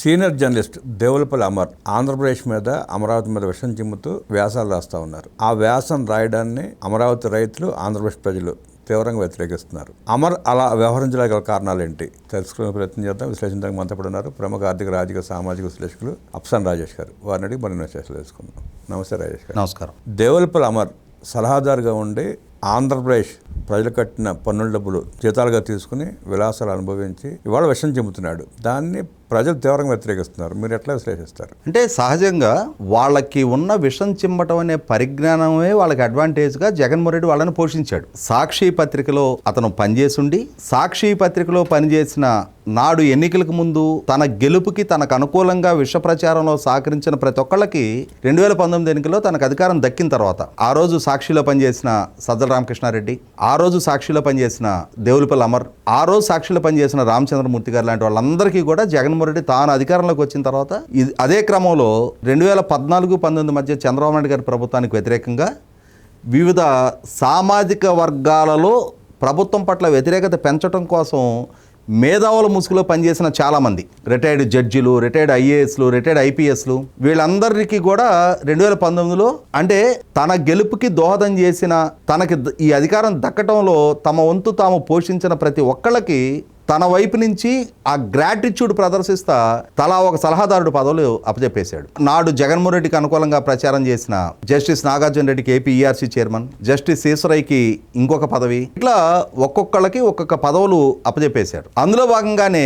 Senior journalist Devulapalli Amar Andhra Pradesh మీద, అమరావతి మీద విషం చిమ్ముతూ వ్యాసాలు రాస్తూ ఉన్నారు. ఆ వ్యాసం రాయడాన్ని అమరావతి రైతులు, ఆంధ్రప్రదేశ్ ప్రజలు తీవ్రంగా వ్యతిరేకిస్తున్నారు. అమర్ అలా వ్యవహరించగల కారణాలు ఏంటి తెలుసుకునే ప్రయత్నం చేద్దాం. విశ్లేషించడానికి మనతో ఉన్నారు ప్రముఖ ఆర్థిక, రాజకీయ, సామాజిక విశ్లేషకులు అప్సన్ రాజేష్ గారు. వారిని అడిగి మరిన్ని విశేషాలు తెలుసుకుందాం. నమస్తే రాజేష్ గారు. నమస్కారం. దేవులపల్లి అమర్ సలహాదారుగా ఉండి ఆంధ్రప్రదేశ్ ప్రజలు కట్టిన పన్నుల డబ్బులు జీతాలుగా తీసుకుని విలాసాలు అనుభవించి ఇవాళ విషం చెబుతున్నాడు. దాన్ని ప్రజలు తీవ్రంగా వ్యతిరేకిస్తున్నారు. మీరు ఎట్లా విశ్లేషిస్తారు? అంటే సహజంగా వాళ్ళకి ఉన్న విషం చిమ్మటం అనే పరిజ్ఞానమే వాళ్ళకి అడ్వాంటేజ్గా జగన్మోహన్ రెడ్డి వాళ్ళని పోషించాడు. సాక్షి పత్రికలో అతను పనిచేసిండి, సాక్షి పత్రికలో పనిచేసిన నాడు ఎన్నికలకు ముందు తన గెలుపుకి తనకు అనుకూలంగా విష ప్రచారంలో సహకరించిన ప్రతి ఒక్కళ్ళకి 2019 ఎన్నికల్లో తనకు అధికారం దక్కిన తర్వాత ఆ రోజు సాక్షిలో పనిచేసిన సజ్జల రామకృష్ణారెడ్డి, ఆ రోజు సాక్షిలో పనిచేసిన దేవులపల్లి అమర్, ఆ రోజు సాక్షిలో పనిచేసిన రామచంద్రమూర్తి గారు లాంటి వాళ్ళందరికీ కూడా జగన్మోహన్ రెడ్డి తాను అధికారంలోకి వచ్చిన తర్వాత అదే క్రమంలో 2014-19 మధ్య చంద్రబాబు నాయుడు గారి ప్రభుత్వానికి వ్యతిరేకంగా వివిధ సామాజిక వర్గాలలో ప్రభుత్వం పట్ల వ్యతిరేకత పెంచడం కోసం మేధావుల ముసుగులో పనిచేసిన చాలామంది రిటైర్డ్ జడ్జిలు, రిటైర్డ్ ఐఏఎస్లు, రిటైర్డ్ ఐపీఎస్లు, వీళ్ళందరికీ కూడా 2019లో అంటే తన గెలుపుకి దోహదం చేసిన, తనకి ఈ అధికారం దక్కటంలో తమ వంతు తాము పోషించిన ప్రతి ఒక్కళ్ళకి తన వైపు నుంచి ఆ గ్రాటిట్యూడ్ ప్రదర్శిస్తా తలా ఒక సలహాదారుడు పదవులు అప్పచెప్పేశాడు. నాడు జగన్మోహన్ రెడ్డికి అనుకూలంగా ప్రచారం చేసిన జస్టిస్ నాగార్జున రెడ్డికి ఏపీ ఈఆర్సీ చైర్మన్, జస్టిస్ ఈశ్వరయ్యకి ఇంకొక పదవి, ఇట్లా ఒక్కొక్కళ్ళకి ఒక్కొక్క పదవులు అప్పచెప్పేశాడు. అందులో భాగంగానే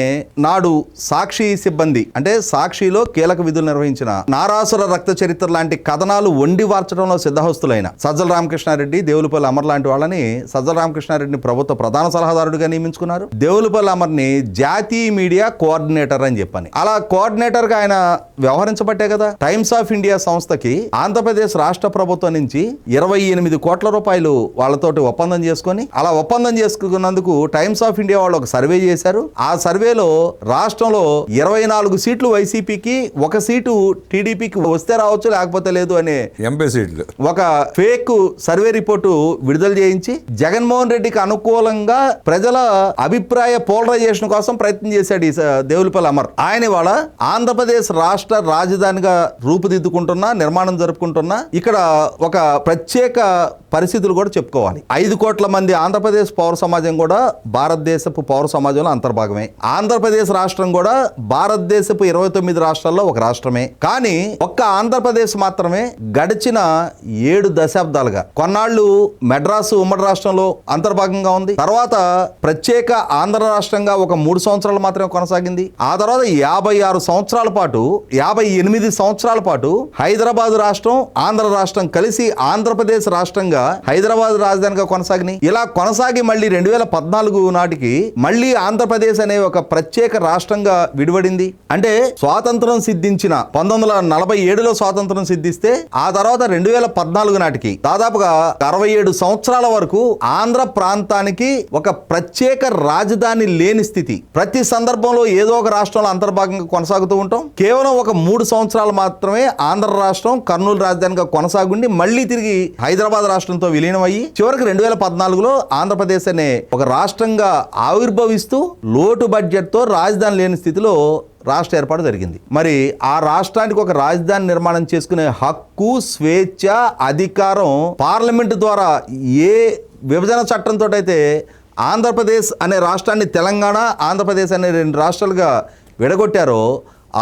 నాడు సాక్షి సిబ్బంది అంటే సాక్షిలో కీలక విధులు నిర్వహించిన నారాసుర రక్త చరిత్ర లాంటి కథనాలు వండి వార్చడంలో సిద్ధహస్తులైన సజ్జల రామకృష్ణారెడ్డి, దేవులపల్లి అమర్ లాంటి వాళ్ళని సజ్జల రామకృష్ణారెడ్డిని ప్రభుత్వ ప్రధాన సలహాదారుడిగా నియమించుకున్నారు. దేవులపల్లి అమర్ని జాతీయ మీడియా కోఆర్డినేటర్ అని చెప్పని, అలా కోఆర్డినేటర్ గా ఆయన వ్యవహరించబట్టే కదా టైమ్స్ ఆఫ్ ఇండియా సంస్థకి ఆంధ్రప్రదేశ్ రాష్ట్ర ప్రభుత్వం నుంచి 28 కోట్ల రూపాయలు వాళ్ళతోటి ఒప్పందం చేసుకొని, అలా ఒప్పందం చేసుకున్నందుకు టైమ్స్ ఆఫ్ ఇండియా వాళ్ళు ఒక సర్వే చేశారు. ఆ సర్వేలో రాష్ట్రంలో 24 సీట్లు వైసీపీకి, 1 సీటు టీడీపీకి వస్తే రావచ్చు లేకపోతే లేదు అనే ఎంపీ సీట్లు ఒక ఫేక్ సర్వే రిపోర్టు విడుదల చేయించి జగన్మోహన్ రెడ్డికి అనుకూలంగా ప్రజల అభిప్రాయ పోలరైజేషన్ కోసం ప్రయత్నం చేశాడు ఈ దేవులపల్లి అమర్. ఆయన ఇవాళ ఆంధ్రప్రదేశ్ రాష్ట్ర రాజధానిగా రూపుదిద్దుకుంటున్నా, నిర్మాణం జరుపుకుంటున్నా ఇక్కడ ఒక ప్రత్యేక పరిస్థితులు కూడా చెప్పుకోవాలి. 5 కోట్ల మంది ఆంధ్రప్రదేశ్ పౌర సమాజం కూడా భారతదేశపు పౌర సమాజంలో అంతర్భాగమే. ఆంధ్రప్రదేశ్ రాష్ట్రం కూడా భారతదేశపు 29 రాష్ట్రాల్లో ఒక రాష్ట్రమే. కానీ ఒక్క ఆంధ్రప్రదేశ్ మాత్రమే గడిచిన 7 దశాబ్దాలుగా, కొన్నాళ్ళు మెడ్రాసు ఉమ్మడి రాష్ట్రంలో అంతర్భాగంగా ఉంది, తర్వాత ప్రత్యేక ఆంధ్ర రాష్ట్రంగా ఒక 3 సంవత్సరాలు మాత్రమే కొనసాగింది. ఆ తర్వాత 58 సంవత్సరాల పాటు, 58 సంవత్సరాల పాటు హైదరాబాద్ రాష్ట్రం, ఆంధ్ర రాష్ట్రం కలిసి ఆంధ్రప్రదేశ్ రాష్ట్రంగా హైదరాబాద్ రాజధానిగా కొనసాగినాయి. ఇలా కొనసాగి మళ్ళీ 2014 నాటికి మళ్ళీ ఆంధ్రప్రదేశ్ అనే ఒక ప్రత్యేక రాష్ట్రంగా విడివడింది. అంటే స్వాతంత్రం సిద్ధించిన 1947లో స్వాతంత్రం సిద్ధిస్తే ఆ తర్వాత 2014 నాటికి దాదాపుగా 67 సంవత్సరాల వరకు ఆంధ్ర ప్రాంతానికి ఒక ప్రత్యేక రాజధాని లేని స్థితి. ప్రతి సందర్భంలో ఏదో ఒక రాష్ట్రంలో అంతర్భాగంగా కొనసాగుతూ ఉంటాం. కేవలం ఒక 3 సంవత్సరాలు మాత్రమే ఆంధ్ర రాష్ట్రం కర్నూలు రాజధానిగా కొనసాగుండి మళ్ళీ తిరిగి హైదరాబాద్ రాష్ట్రంతో విలీనమయ్యి చివరికి 2014లో ఆంధ్రప్రదేశ్ అనే ఒక రాష్ట్రంగా ఆవిర్భవిస్తూ లోటు బడ్జెట్తో రాజధాని లేని స్థితిలో రాష్ట్ర ఏర్పాటు జరిగింది. మరి ఆ రాష్ట్రానికి ఒక రాజధాని నిర్మాణం చేసుకునే హక్కు, స్వేచ్ఛ, అధికారం పార్లమెంటు ద్వారా ఏ విభజన చట్టంతో అయితే ఆంధ్రప్రదేశ్ అనే రాష్ట్రాన్ని తెలంగాణ, ఆంధ్రప్రదేశ్ అనే 2 రాష్ట్రాలుగా విడగొట్టారో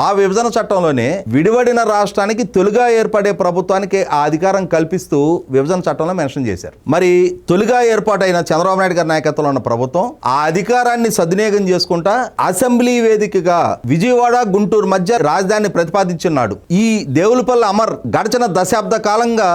ఆ విభజన చట్టంలోనే విడివడిన రాష్ట్రానికి తొలిగా ఏర్పడే ప్రభుత్వానికి ఆ అధికారం కల్పిస్తూ విభజన చట్టంలో మెన్షన్ చేశారు. మరి తొలిగా ఏర్పాటైన చంద్రబాబు నాయుడు గారి నాయకత్వంలో ఉన్న ప్రభుత్వం ఆ అధికారాన్ని సద్వినియోగం చేసుకుంటా అసెంబ్లీ వేదికగా విజయవాడ, గుంటూరు మధ్య రాజధానిని ప్రతిపాదించున్నాడు. ఈ దేవులపల్లి అమర్ గడిచిన దశాబ్ద కాలంగా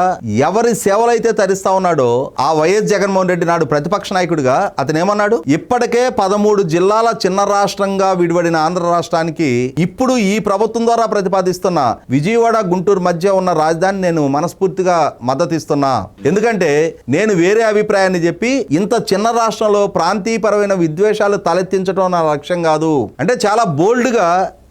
ఎవరి సేవలైతే తరిస్తా ఉన్నాడో ఆ వైఎస్ జగన్మోహన్ రెడ్డి నాడు ప్రతిపక్ష నాయకుడిగా అతను ఏమన్నాడు, ఇప్పటికే 13 జిల్లాల చిన్న రాష్ట్రంగా విడివడిన ఆంధ్ర రాష్ట్రానికి ఇప్పుడు ఈ ప్రభుత్వం ద్వారా ప్రతిపాదిస్తున్న విజయవాడ, గుంటూరు మధ్య ఉన్న రాజధాని నేను మనస్ఫూర్తిగా మద్దతిస్తున్నా. ఎందుకంటే నేను వేరే అభిప్రాయాన్ని చెప్పి ఇంత చిన్న రాష్ట్రంలో ప్రాంతీయపరమైన విద్వేషాలు తలెత్తించడం నా లక్ష్యం కాదు అంటే చాలా బోల్డ్గా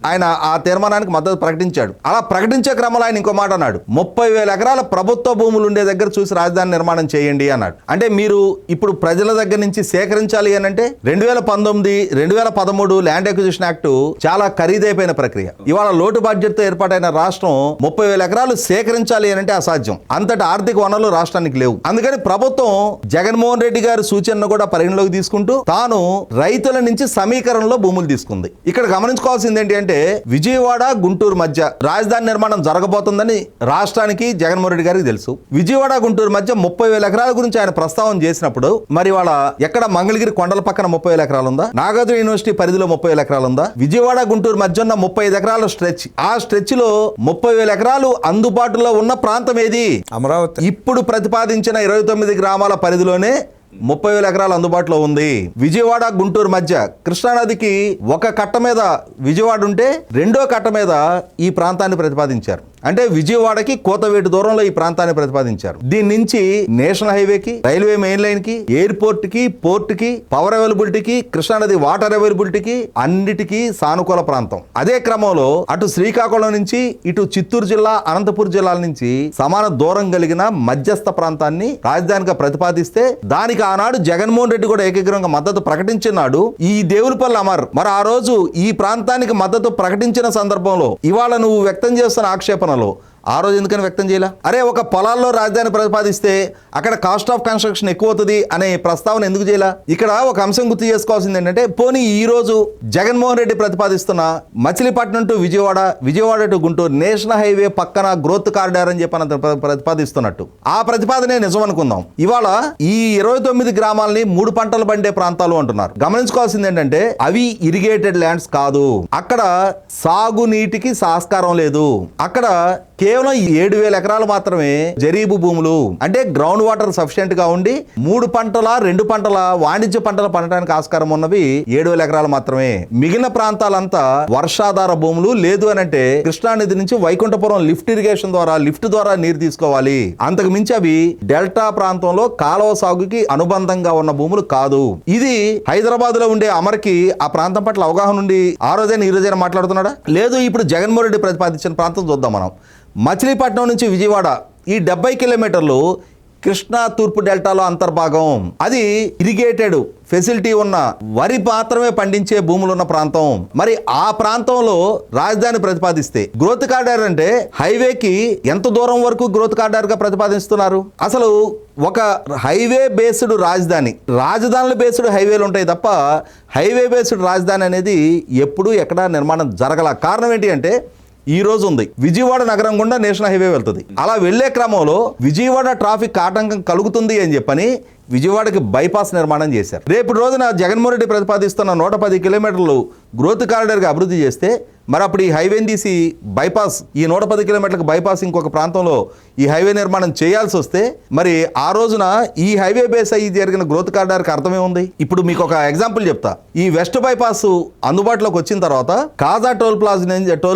ఆయన ఆ తీర్మానానికి మద్దతు ప్రకటించాడు. అలా ప్రకటించే క్రమంలో ఆయన ఇంకో మాట అన్నాడు, 30,000 ఎకరాల ప్రభుత్వ భూములు ఉండే దగ్గర చూసి రాజధాని నిర్మాణం చేయండి అన్నాడు. అంటే మీరు ఇప్పుడు ప్రజల దగ్గర నుంచి సేకరించాలి అని అంటే 2019, 2013 ల్యాండ్ అక్విజిషన్ యాక్ట్ చాలా ఖరీదైపోయిన ప్రక్రియ. ఇవాళ లోటు బడ్జెట్తో ఏర్పాటైన రాష్ట్రం 30,000 ఎకరాలు సేకరించాలి అని అంటే అసాధ్యం. అంతటి ఆర్థిక వనరులు రాష్ట్రానికి లేవు. అందుకని ప్రభుత్వం జగన్మోహన్ రెడ్డి గారి సూచనను కూడా పరిగణలోకి తీసుకుంటూ తాను రైతుల నుంచి సమీకరణలో భూములు తీసుకుంది. ఇక్కడ గమనించుకోవాల్సింది ఏంటి అంటే విజయవాడ గుంటూరు మధ్య రాజధాని నిర్మాణం జరగబోతుందని రాష్ట్రానికి జగన్మోహన్ రెడ్డి గారికి తెలుసు. విజయవాడ గుంటూరు మధ్య 30,000 ఎకరాల గురించి ఆయన ప్రస్తావన చేసినప్పుడు మరి వాళ్ళ ఎక్కడ మంగళగిరి కొండల పక్కన 30,000 ఎకరాలు ఉందా? నాగార్జున యూనివర్సిటీ పరిధిలో 30,000 ఎకరాలు ఉందా? విజయవాడ గుంటూరు మధ్య ఉన్న 35 ఎకరాల స్ట్రెచ్, ఆ స్ట్రెచ్ లో 30,000 ఎకరాలు అందుబాటులో ఉన్న ప్రాంతం ఏది? అమరావతి. ఇప్పుడు ప్రతిపాదించిన 29 గ్రామాల పరిధిలోనే 30,000 ఎకరాలు అందుబాటులో ఉంది. విజయవాడ గుంటూరు మధ్య కృష్ణానదికి ఒక కట్ట మీద విజయవాడ ఉంటే రెండో కట్ట మీద ఈ ప్రాంతాన్ని ప్రతిపాదించారు. అంటే విజయవాడకి కోతవేటు దూరంలో ఈ ప్రాంతాన్ని ప్రతిపాదించారు. దీని నుంచి నేషనల్ హైవేకి, రైల్వే మెయిన్ లైన్ కి, ఎయిర్పోర్ట్ కి, పోర్ట్ కి, పవర్ అవైలబిలిటీకి, కృష్ణానది వాటర్ అవైలబిలిటీకి అన్నిటికీ సానుకూల ప్రాంతం. అదే క్రమంలో అటు శ్రీకాకుళం నుంచి ఇటు చిత్తూరు జిల్లా, అనంతపురం జిల్లాల నుంచి సమాన దూరం కలిగిన మధ్యస్థ ప్రాంతాన్ని రాజధానిగా ప్రతిపాదిస్తే దానికి ఆనాడు జగన్మోహన్ రెడ్డి కూడా ఏకగ్రీవంగా మద్దతు ప్రకటించినాడు. ఈ దేవులపల్లి అమర్ మరి ఆ రోజు ఈ ప్రాంతానికి మద్దతు ప్రకటించిన సందర్భంలో ఇవాళ నువ్వు వ్యక్తం చేస్తున్న ఆక్షేపణలో ఆ రోజు ఎందుకని వ్యక్తం చేయాల? అరే ఒక పొలాల్లో రాజధాని ప్రతిపాదిస్తే అక్కడ కాస్ట్ ఆఫ్ కన్స్ట్రక్షన్ ఎక్కువ అవుతుంది అనే ప్రస్తావన ఎందుకు చేయాల? ఇక్కడ ఒక అంశం గుర్తు చేసుకోవాల్సింది ఏంటంటే పోనీ ఈ రోజు జగన్మోహన్ రెడ్డి ప్రతిపాదిస్తున్న Machilipatnam to Vijayawada, Vijayawada to Guntur national highway పక్కన గ్రోత్ కారిడార్ అని చెప్పి ప్రతిపాదిస్తున్నట్టు ఆ ప్రతిపాదనే నిజం అనుకుందాం. ఇవాళ ఈ 29 గ్రామాలని 3 పంటలు పండే ప్రాంతాలు అంటున్నారు. గమనించుకోవాల్సింది ఏంటంటే అవి ఇరిగేటెడ్ ల్యాండ్స్ కాదు. అక్కడ సాగునీటికి ఆస్కారం లేదు. అక్కడ కేవలం 7,000 ఎకరాలు మాత్రమే జరీబు భూములు, అంటే గ్రౌండ్ వాటర్ సఫిషియెంట్ గా ఉండి 3 పంటల 2 పంటల వాణిజ్య పంటలు పండడానికి ఆస్కారం ఉన్నవి 7,000 ఎకరాలు మాత్రమే. మిగిలిన ప్రాంతాలంతా వర్షాధార భూములు. లేదు అని అంటే కృష్ణానది నుంచి వైకుంఠపురం లిఫ్ట్ ఇరిగేషన్ ద్వారా నీరు తీసుకోవాలి. అంతకు మించి అవి డెల్టా ప్రాంతంలో కాలువ సాగుకి అనుబంధంగా ఉన్న భూములు కాదు. ఇది హైదరాబాద్ లో ఉండే అమర్కి ఆ ప్రాంతం పట్ల అవగాహన ఉండి ఆ రోజైనా ఈ రోజైనా మాట్లాడుతున్నాడా? లేదు. ఇప్పుడు జగన్మోహన్ రెడ్డి ప్రతిపాదించిన ప్రాంతం చూద్దాం మనం. మచిలీపట్నం నుంచి విజయవాడ ఈ 70 కిలోమీటర్లు కృష్ణా తూర్పు డెల్టాలో అంతర్భాగం. అది ఇరిగేటెడ్ ఫెసిలిటీ ఉన్న వరి మాత్రమే పండించే భూములు ఉన్న ప్రాంతం. మరి ఆ ప్రాంతంలో రాజధాని ప్రతిపాదిస్తే గ్రోత్ కారిడార్ అంటే హైవేకి ఎంత దూరం వరకు గ్రోత్ కారిడార్ గా ప్రతిపాదిస్తున్నారు? అసలు ఒక హైవే బేస్డ్ రాజధానుల బేస్డ్ హైవేలు ఉంటాయి తప్ప హైవే బేస్డ్ రాజధాని అనేది ఎప్పుడు ఎక్కడ నిర్మాణం జరగల. కారణం ఏంటి అంటే ఈ రోజు ఉంది విజయవాడ నగరం గుండా నేషనల్ హైవే వెళ్తుంది. అలా వెళ్లే క్రమంలో విజయవాడ ట్రాఫిక్ ఆటంకం కలుగుతుంది అని చెప్పని విజయవాడకి బైపాస్ నిర్మాణం చేశారు. రేపు రోజున జగన్మోహన్ రెడ్డి ప్రతిపాదిస్తున్న 110 కిలోమీటర్లు గ్రోత్ కారిడార్గా అభివృద్ధి చేస్తే మరి అప్పుడు ఈ హైవేని తీసి బైపాస్, ఈ 110 కిలోమీటర్లకు బైపాస్ ఇంకొక ప్రాంతంలో ఈ హైవే నిర్మాణం చేయాల్సి వస్తే మరి ఆ రోజున ఈ హైవే బేస్ అయ్యి జరిగిన గ్రోత్ కారిడార్కి అర్థమే ఉంది. ఇప్పుడు మీకు ఒక ఎగ్జాంపుల్ చెప్తా. ఈ వెస్ట్ బైపాస్ అందుబాటులోకి వచ్చిన తర్వాత కాజా టోల్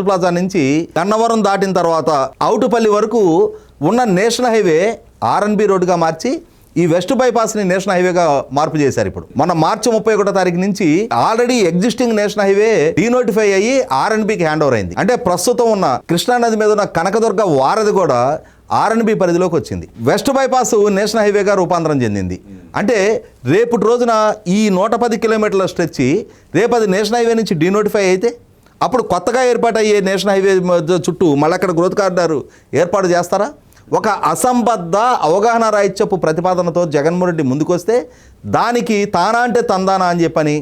ప్లాజా నుంచి గన్నవరం దాటిన తర్వాత అవుటుపల్లి వరకు ఉన్న నేషనల్ హైవే ఆర్ఎన్బి రోడ్డుగా మార్చి ఈ వెస్ట్ బైపాస్ ని నేషనల్ హైవేగా మార్పు చేశారు. ఇప్పుడు మొన్న మార్చి 31వ తారీఖు నుంచి already existing national highway denotify అయ్యి ఆర్ఎన్బికి హ్యాండ్ ఓవర్ అయింది. అంటే ప్రస్తుతం ఉన్న కృష్ణానది మీద ఉన్న కనకదుర్గ వారధి కూడా ఆర్ఎన్బి పరిధిలోకి వచ్చింది. వెస్ట్ బైపాస్ నేషనల్ హైవేగా రూపాంతరం చెందింది. అంటే రేపటి రోజున ఈ 110 కిలోమీటర్ల స్ట్రెచ్ రేపు అది నేషనల్ హైవే నుంచి డీనోటిఫై అయితే అప్పుడు కొత్తగా ఏర్పాటయ్యే నేషనల్ హైవే చుట్టూ మళ్ళీ అక్కడ గ్రోత్ కారిడార్ ఏర్పాటు చేస్తారా? ఒక అసంబద్ధ అవగాహన రాహిత్యపు ప్రతిపాదనతో జగన్మోహన్ రెడ్డి ముందుకొస్తే దానికి తానా అంటే తందానా అని చెప్పని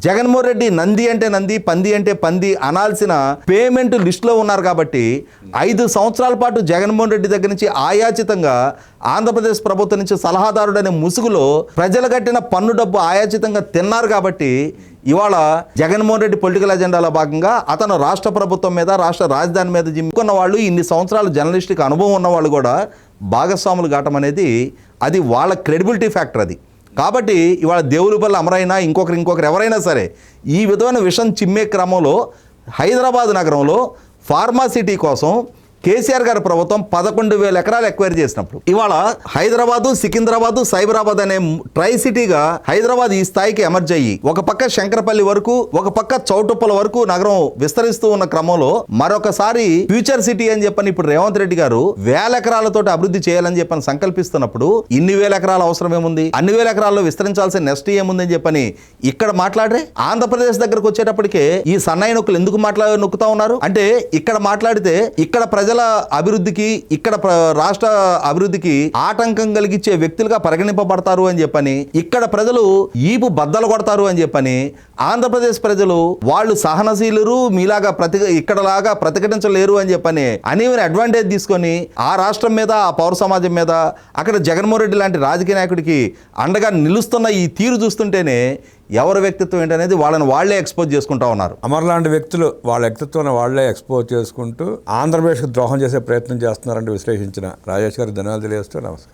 జగన్మోహన్ రెడ్డి నంది అంటే నంది, పంది అంటే పంది అనాల్సిన పేమెంట్ లిస్టులో ఉన్నారు. కాబట్టి 5 సంవత్సరాల పాటు జగన్మోహన్ రెడ్డి దగ్గర నుంచి ఆయాచితంగా ఆంధ్రప్రదేశ్ ప్రభుత్వం నుంచి సలహాదారుడనే ముసుగులో ప్రజలు కట్టిన పన్ను డబ్బు ఆయాచితంగా తిన్నారు. కాబట్టి ఇవాళ జగన్మోహన్ రెడ్డి పొలిటికల్ అజెండాలో భాగంగా అతను రాష్ట్ర ప్రభుత్వం మీద, రాష్ట్ర రాజధాని మీద జిమ్ముకున్న వాళ్ళు, ఇన్ని సంవత్సరాలు జర్నలిస్టిక్ అనుభవం ఉన్న వాళ్ళు కూడా భాగస్వాములు కావటం అనేది అది వాళ్ళ క్రెడిబిలిటీ ఫ్యాక్టర్ అది. కాబట్టి ఇవాళ దేవులపల్లి అమరైనా ఇంకొకరు ఎవరైనా సరే ఈ విధమైన విషయం చిమ్మే క్రమంలో హైదరాబాద్ నగరంలో ఫార్మాసిటీ కోసం కేసీఆర్ గారి ప్రభుత్వం 11,000 ఎకరాలు ఎక్వైర్ చేసినప్పుడు ఇవాళ హైదరాబాదు, సికింద్రాబాదు, సైబరాబాద్ అనే ట్రై సిటీగా హైదరాబాద్ ఈ స్థాయికి ఎమర్జ్ అయ్యి ఒక పక్క శంకరపల్లి వరకు, ఒక పక్క చౌటుప్పల వరకు నగరం విస్తరిస్తూ ఉన్న క్రమంలో మరొకసారి ఫ్యూచర్ సిటీ అని చెప్పని ఇప్పుడు రేవంత్ రెడ్డి గారు 1000 ఎకరాలతో అభివృద్ధి చేయాలని చెప్పని సంకల్పిస్తున్నప్పుడు ఇన్ని 1000 ఎకరాల అవసరం ఏముంది, అన్ని 1000 ఎకరాల్లో విస్తరించాల్సిన నెక్స్ట్ ఏముందని చెప్పని ఇక్కడ మాట్లాడరే. ఆంధ్రప్రదేశ్ దగ్గరకు వచ్చేటప్పటికే ఈ సన్నాయి నొక్కులు ఎందుకు నొక్కుతా ఉన్నారు అంటే ఇక్కడ మాట్లాడితే ఇక్కడ ప్రజల అభివృద్ధికి, ఇక్కడ రాష్ట్ర అభివృద్ధికి ఆటంకం కలిగించే వ్యక్తులుగా పరిగణింపబడతారు అని చెప్పని, ఇక్కడ ప్రజలు ఈపు బద్దలు కొడతారు అని చెప్పని, ఆంధ్రప్రదేశ్ ప్రజలు వాళ్ళు సహనశీలురు, మీలాగా ఇక్కడలాగా ప్రతిఘటించలేరు అని చెప్పని అనేవి అడ్వాంటేజ్ తీసుకొని ఆ రాష్ట్రం మీద, ఆ పౌర సమాజం మీద అక్కడ జగన్మోహన్ రెడ్డి లాంటి రాజకీయ నాయకుడికి అండగా నిలుస్తున్న ఈ తీరు చూస్తుంటేనే ఎవరి వ్యక్తిత్వం ఏంటనేది వాళ్ళని వాళ్లే ఎక్స్పోజ్ చేసుకుంటా ఉన్నారు. అమర్ లాంటి వ్యక్తులు వాళ్ళ వ్యక్తిత్వాన్ని వాళ్లే ఎక్స్పోజ్ చేసుకుంటూ ఆంధ్రప్రదేశ్కి ద్రోహం చేసే ప్రయత్నం చేస్తున్నారంటే విశ్లేషించిన రాజేష్ గారికి ధన్యవాదాలు తెలియజేస్తూ నమస్కారం.